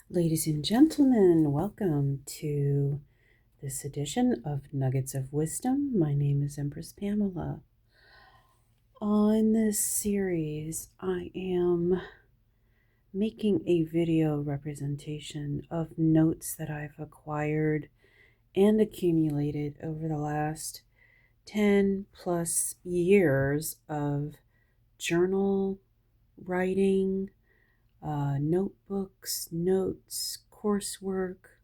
Ladies and gentlemen, welcome to this edition of Nuggets of Wisdom. My name is Empress Pamela. On this series, I am making a video representation of notes that I've acquired and accumulated over the last 10 plus years of journal writing, notebooks, notes, coursework,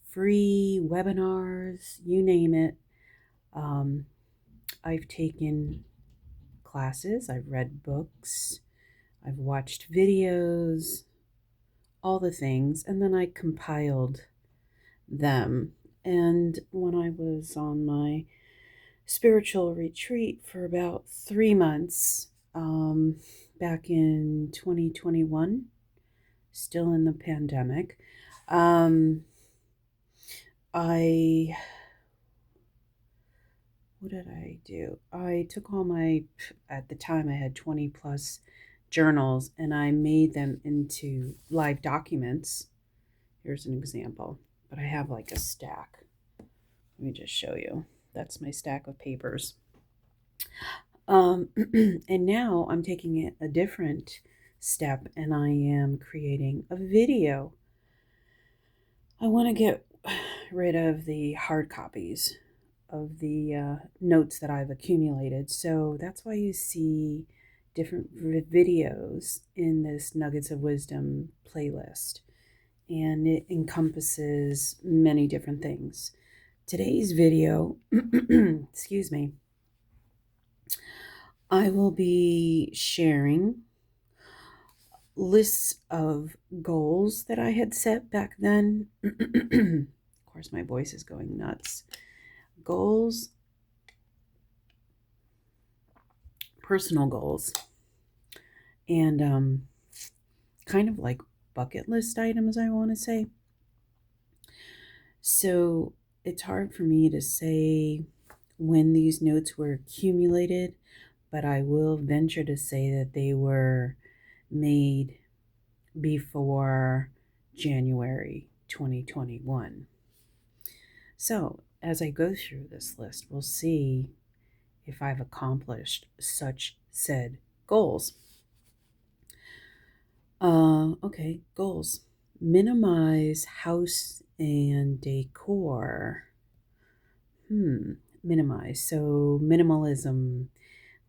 free webinars, you name it. Um, I've taken classes, I've read books, I've watched videos, all the things, and then I compiled them. And when I was on my spiritual retreat for about 3 months, back in 2021, still in the pandemic, I what did I do? I took all at the time I had 20 plus journals and I made them into live documents. Here's an example, but I have like a stack. Let me just show you. That's my stack of papers. And now I'm taking it a different step and I am creating a video. I want to get rid of the hard copies of the notes that I've accumulated. So that's why you see different videos in this Nuggets of Wisdom playlist. And it encompasses many different things. Today's video, excuse me, I will be sharing lists of goals that I had set back then. Of course, my voice is going nuts. Goals, personal goals, and kind of like bucket list items, I want to say. So it's hard for me to say when these notes were accumulated, but I will venture to say that they were made before January 2021. So as I go through this list, we'll see if I've accomplished such said goals. Okay, goals. Minimize house and decor. Minimize. So minimalism,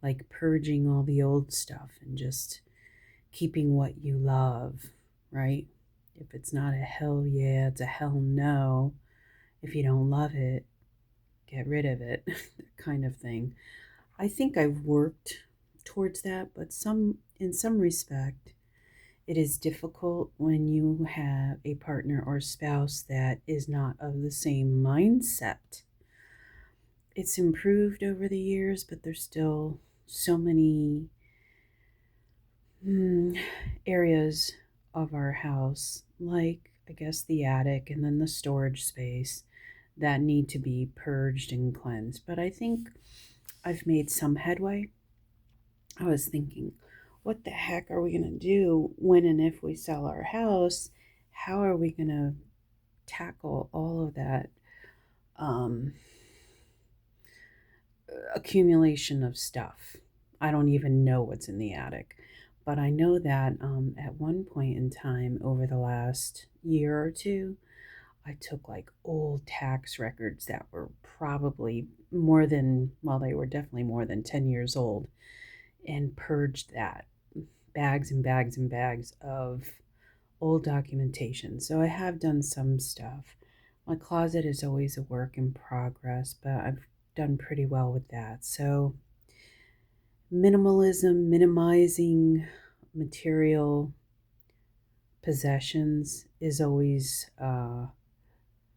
like purging all the old stuff and just keeping what you love, right? If it's not a hell yeah, it's a hell no. If you don't love it, get rid of it, that kind of thing. I think I've worked towards that, but in some respect, it is difficult when you have a partner or spouse that is not of the same mindset. It's improved over the years, but there's still so many areas of our house, like I guess the attic and then the storage space, that need to be purged and cleansed. But I think I've made some headway. I was thinking, what the heck are we going to do when and if we sell our house? How are we going to tackle all of that um, accumulation of stuff? I don't even know what's in the attic. But I know that at one point in time over the last year or two, I took like old tax records that were probably they were definitely more than 10 years old, and purged that. Bags and bags and bags of old documentation. So I have done some stuff. My closet is always a work in progress, but I've done pretty well with that. So minimalism, minimizing material possessions is always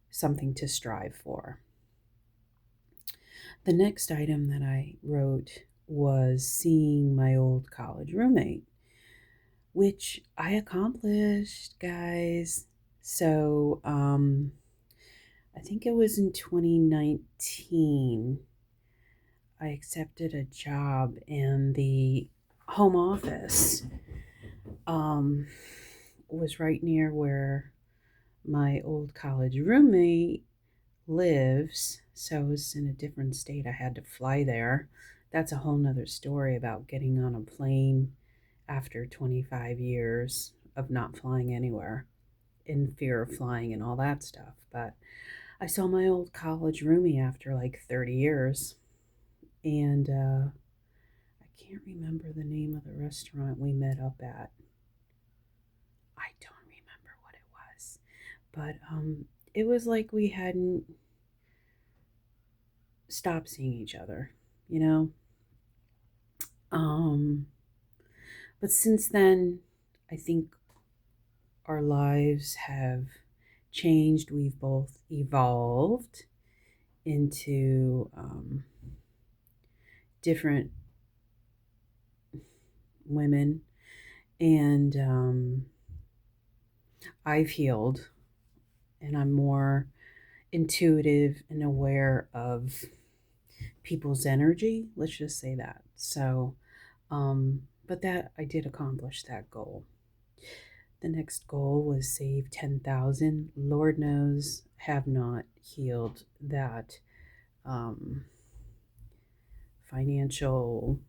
something to strive for. The next item that I wrote was seeing my old college roommate, which I accomplished, guys. So I think it was in 2019. I accepted a job in the home office, was right near where my old college roommate lives. So it was in a different state. I had to fly there. That's a whole nother story about getting on a plane after 25 years of not flying anywhere, in fear of flying and all that stuff. But I saw my old college roomie after like 30 years, and I can't remember the name of the restaurant we met up at. I don't remember what it was, but it was like we hadn't stopped seeing each other, you know. Um, but since then, I think our lives have changed. We've both evolved into different women, and I've healed, and I'm more intuitive and aware of people's energy. Let's just say that. So, but that I did accomplish that goal. The next goal was save 10,000. Lord knows, have not healed that um, financial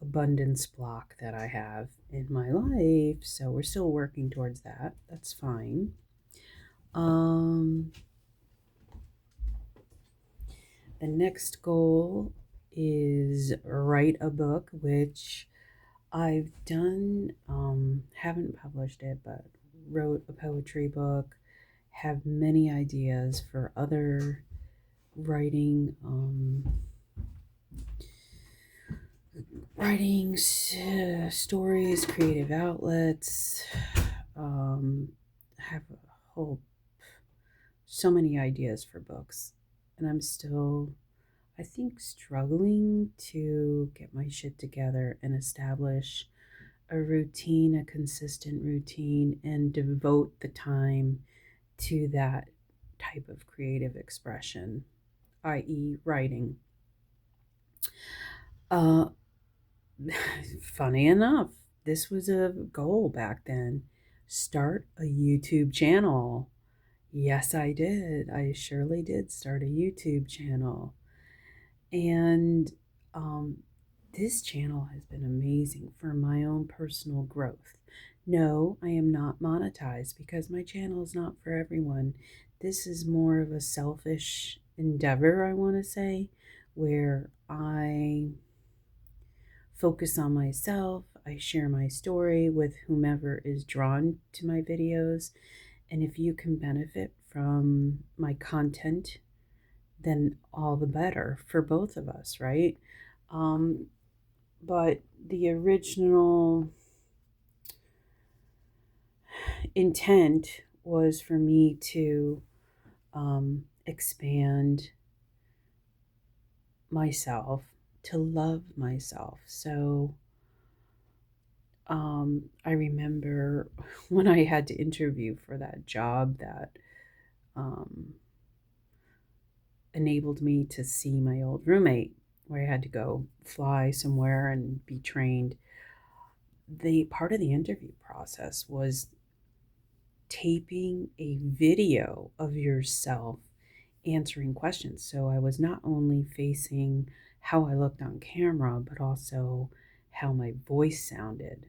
abundance block that I have in my life. So we're still working towards that. That's fine. Um, the next goal is write a book, which I've done, haven't published it, but wrote a poetry book, have many ideas for other writing, stories, creative outlets, have a whole, so many ideas for books. And I'm still, I think, struggling to get my shit together and establish a routine, a consistent routine, and devote the time to that type of creative expression, i.e., writing. Uh, Funny enough, this was a goal back then. Start a YouTube channel. Yes, I did. I surely did start a YouTube channel. And um, this channel has been amazing for my own personal growth. No, I am not monetized because my channel is not for everyone. This is more of a selfish endeavor, I want to say, where I focus on myself. I share my story with whomever is drawn to my videos. And if you can benefit from my content, then all the better for both of us, right? Um, but the original intent was for me to expand myself, to love myself. So I remember when I had to interview for that job that um, enabled me to see my old roommate, where I had to go fly somewhere and be trained. The part of the interview process was taping a video of yourself answering questions. So I was not only facing how I looked on camera, but also how my voice sounded.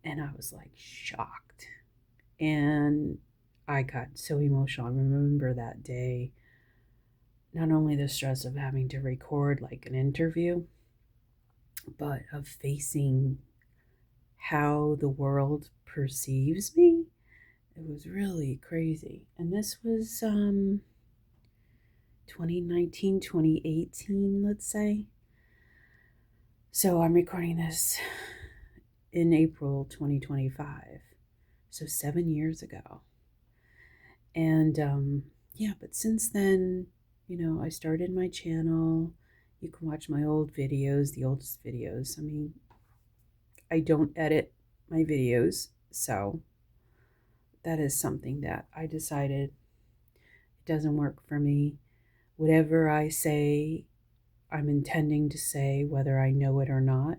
And I was like shocked. And I got so emotional. I remember that day, not only the stress of having to record like an interview, but of facing how the world perceives me. It was really crazy. And this was 2019, 2018, let's say. So I'm recording this in April 2025. So 7 years ago. And yeah, but since then, I started my channel. You can watch my old videos, the oldest videos. I mean, I don't edit my videos, so that is something that I decided it doesn't work for me. Whatever I say, I'm intending to say, whether I know it or not.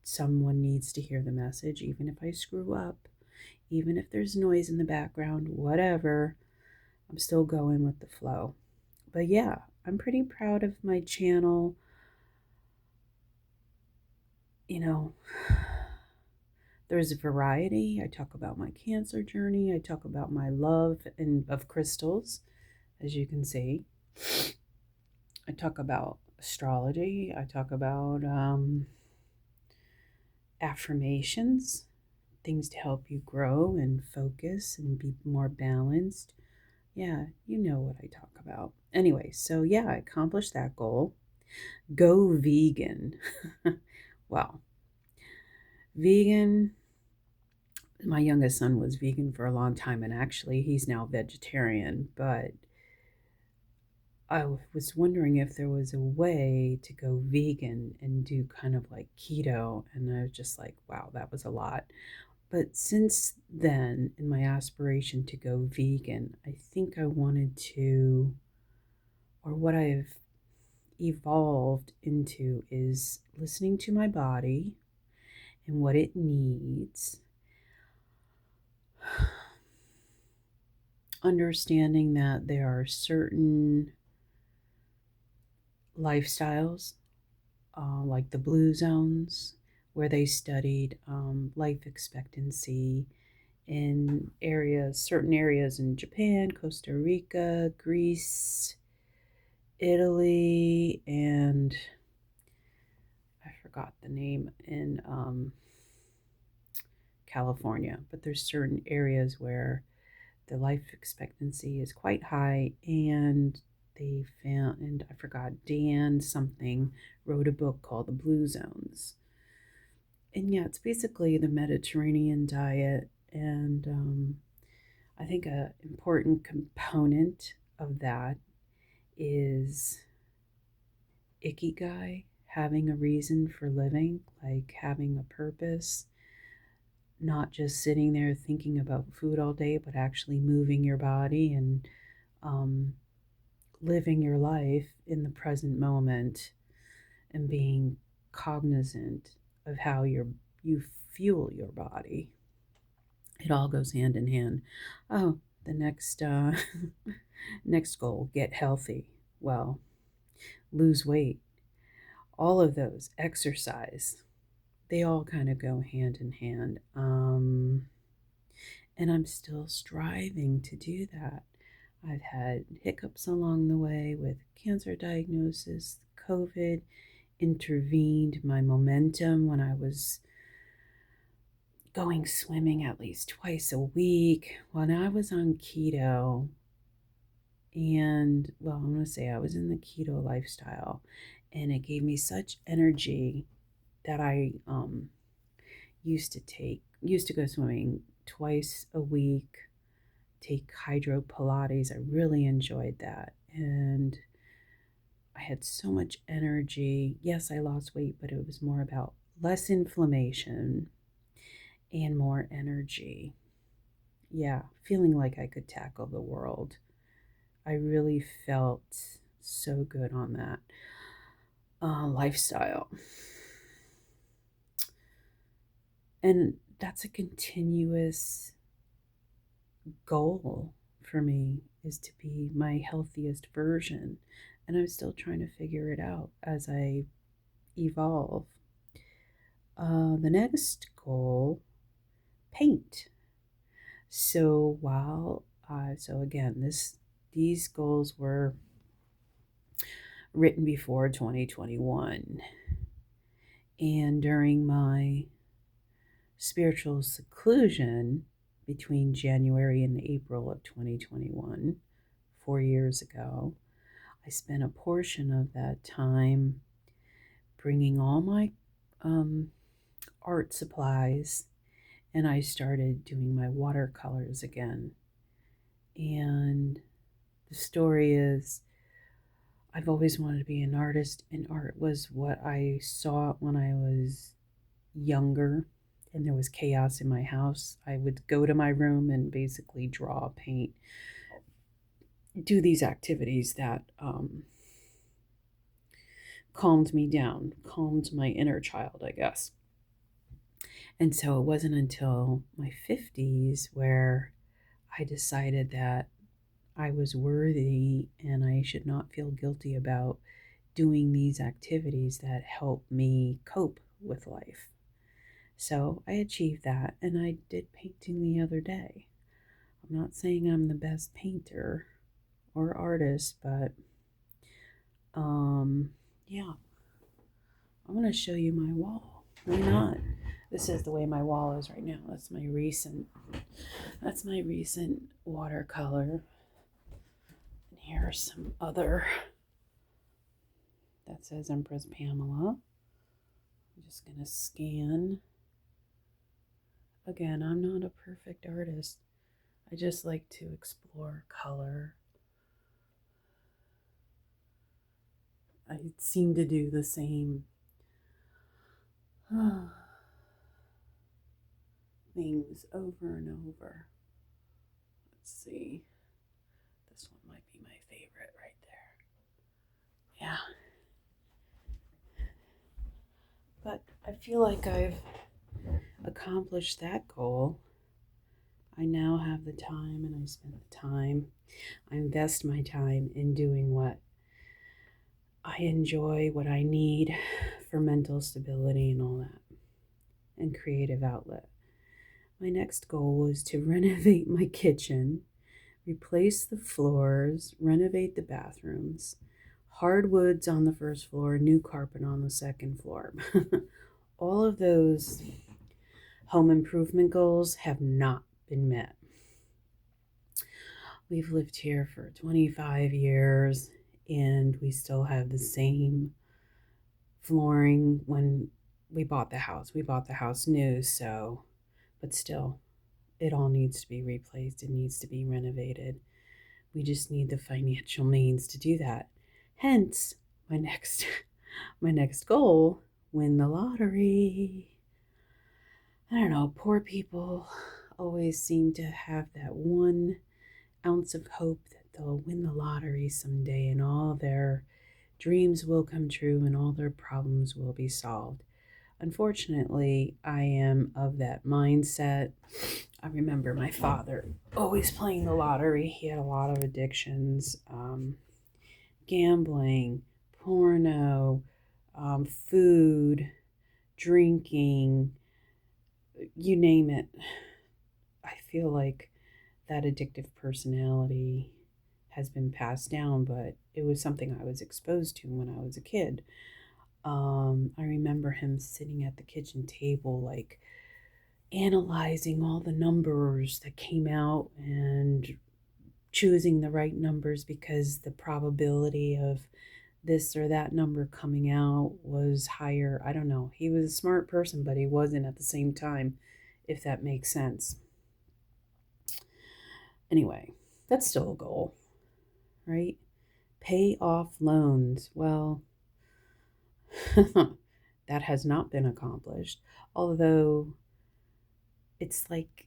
Someone needs to hear the message, even if I screw up. Even if there's noise in the background, whatever, I'm still going with the flow. But yeah, I'm pretty proud of my channel. You know, there's a variety. I talk about my cancer journey. I talk about my love and of crystals, as you can see. I talk about astrology. I talk about affirmations, things to help you grow and focus and be more balanced. Yeah, you know what I talk about. Anyway, so yeah, I accomplished that goal. Go vegan. Well, vegan, my youngest son was vegan for a long time, and actually he's now vegetarian, but I was wondering if there was a way to go vegan and do kind of like keto, and I was just like, wow, that was a lot. But since then, in my aspiration to go vegan, I think I wanted to, or what I've evolved into is listening to my body and what it needs, understanding that there are certain lifestyles, like the blue zones, where they studied life expectancy in areas, certain areas in Japan, Costa Rica, Greece, Italy, and I forgot the name in California. But there's certain areas where the life expectancy is quite high, and they found, and I forgot, Dan something wrote a book called The Blue Zones. And yeah, it's basically the Mediterranean diet, and I think an important component of that is ikigai, having a reason for living, like having a purpose, not just sitting there thinking about food all day, but actually moving your body and um, living your life in the present moment and being cognizant of how you fuel your body. It all goes hand in hand. Oh, the next next goal, get healthy. Well, lose weight. All of those, exercise, they all kind of go hand in hand. And I'm still striving to do that. I've had hiccups along the way with cancer diagnosis, COVID intervened my momentum when I was going swimming at least twice a week. When I was on keto, and well, I'm going to say I was in the keto lifestyle, and it gave me such energy that I used to go swimming twice a week, take hydro Pilates. I really enjoyed that. And I had so much energy. Yes, I lost weight, but it was more about less inflammation and more energy. Yeah, feeling like I could tackle the world. I really felt so good on that lifestyle. And that's a continuous goal for me, is to be my healthiest version. And I'm still trying to figure it out as I evolve. The next goal, paint. So so again, these goals were written before 2021. And during my spiritual seclusion between January and April of 2021, 4 years ago, I spent a portion of that time bringing all my art supplies, and I started doing my watercolors again. And the story is, I've always wanted to be an artist, and art was what I saw when I was younger and there was chaos in my house. I would go to my room and basically draw, paint, do these activities that calmed me down, calmed my inner child, I guess. And so it wasn't until my 50s where I decided that I was worthy and I should not feel guilty about doing these activities that help me cope with life. So I achieved that, and I did painting the other day. I'm not saying I'm the best painter or artist, but yeah, I want to show you my wall. Why not? This is the way my wall is right now. That's my recent watercolor. And here's some other that says Empress Pamela. I'm just gonna scan. Again, I'm not a perfect artist. I just like to explore color. I seem to do the same things over and over. Let's see. This one might be my favorite right there. Yeah. But I feel like I've accomplished that goal. I now have the time and I spend the time. I invest my time in doing what I enjoy, what I need for mental stability and all that, and creative outlet. My next goal was to renovate my kitchen, replace the floors, renovate the bathrooms, hardwoods on the first floor, new carpet on the second floor. All of those home improvement goals have not been met. We've lived here for 25 years and we still have the same flooring when we bought the house. We bought the house new, so, but still, it all needs to be replaced. It needs to be renovated. We just need the financial means to do that. Hence, my next my next goal, win the lottery. I don't know, poor people always seem to have that 1 ounce of hope that they'll win the lottery someday and all their dreams will come true and all their problems will be solved. Unfortunately, I am of that mindset. I remember my father always playing the lottery. He had a lot of addictions, gambling, porno, food, drinking, you name it. I feel like that addictive personality has been passed down, but it was something I was exposed to when I was a kid. I remember him sitting at the kitchen table, like analyzing all the numbers that came out and choosing the right numbers because the probability of this or that number coming out was higher. I don't know. He was a smart person, but he wasn't at the same time, if that makes sense. Anyway, that's still a goal, right? Pay off loans. Well, that has not been accomplished, although it's like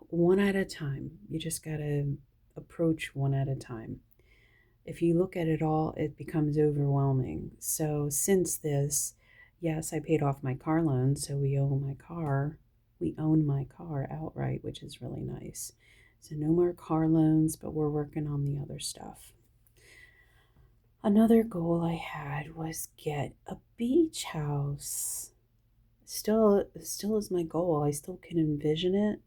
one at a time. You just got to approach one at a time. If you look at it all, it becomes overwhelming. So, since this, yes, I paid off my car loan, so we own my car. We own my car outright, which is really nice. So, no more car loans, but we're working on the other stuff. Another goal I had was get a beach house. Still is my goal. I still can envision it.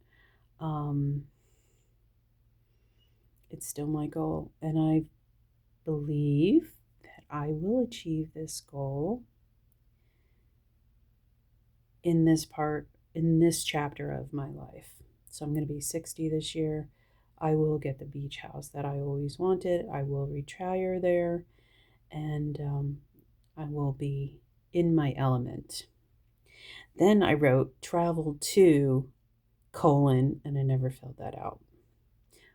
It's still my goal, and I believe that I will achieve this goal in this chapter of my life. So I'm going to be 60 this year. I will get the beach house that I always wanted. I will retire there, and I will be in my element. Then I wrote travel to : and I never filled that out.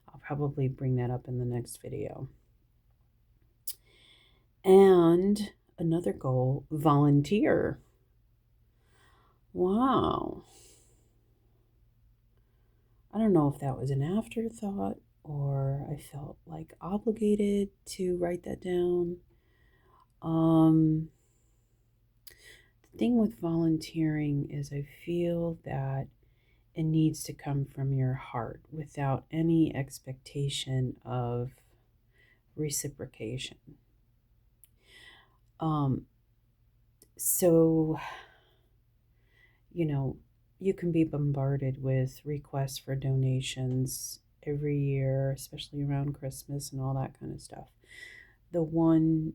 I'll probably bring that up in the next video. And another goal, volunteer. Wow. I don't know if that was an afterthought or I felt like obligated to write that down. thing with volunteering is I feel that it needs to come from your heart without any expectation of reciprocation. Um, so, you know, you can be bombarded with requests for donations every year, especially around Christmas and all that kind of stuff. The one,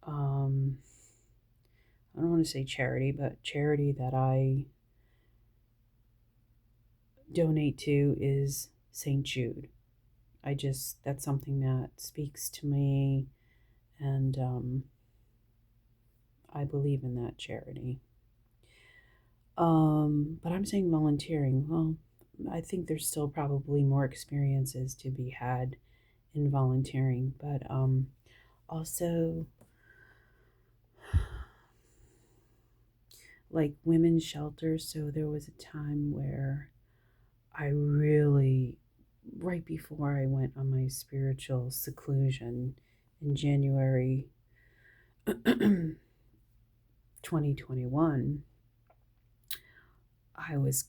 um, I don't want to say charity, but charity that I donate to is St. Jude. That's something that speaks to me, and I believe in that charity. But I'm saying volunteering. Well, I think there's still probably more experiences to be had in volunteering, but also like women's shelters. So there was a time where I really, right before I went on my spiritual seclusion in January 2021, I was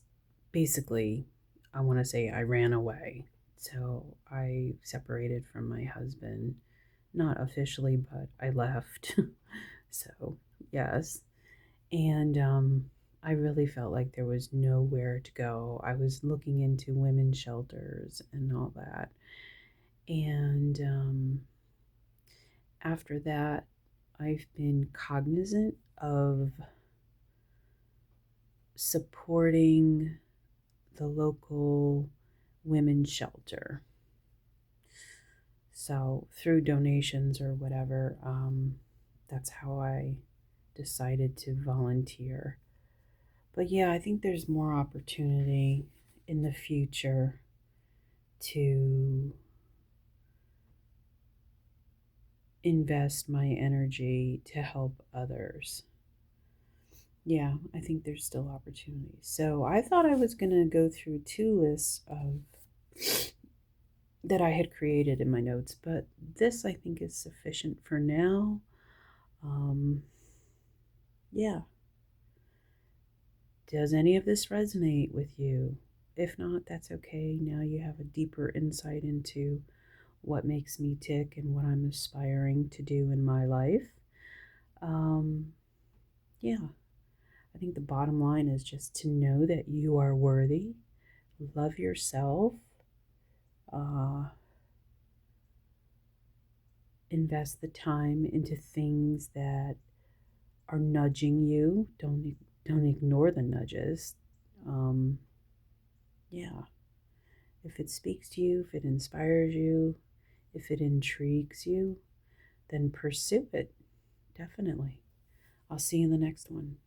basically, I want to say I ran away. So I separated from my husband, not officially, but I left. So, yes. And I really felt like there was nowhere to go. I was looking into women's shelters and all that. And after that, I've been cognizant of supporting the local women's shelter. So through donations or whatever, that's how I decided to volunteer. But yeah, I think there's more opportunity in the future to invest my energy to help others. Yeah, I think there's still opportunities. So I thought I was going to go through two lists of that I had created in my notes, but this I think is sufficient for now. Um, yeah. Does any of this resonate with you? If not, that's okay. Now you have a deeper insight into what makes me tick and what I'm aspiring to do in my life. Um, yeah, I think the bottom line is just to know that you are worthy, love yourself, uh, invest the time into things that are nudging you. Don't ignore the nudges. Um, yeah, if it speaks to you, if it inspires you, if it intrigues you, then pursue it. Definitely. I'll see you in the next one.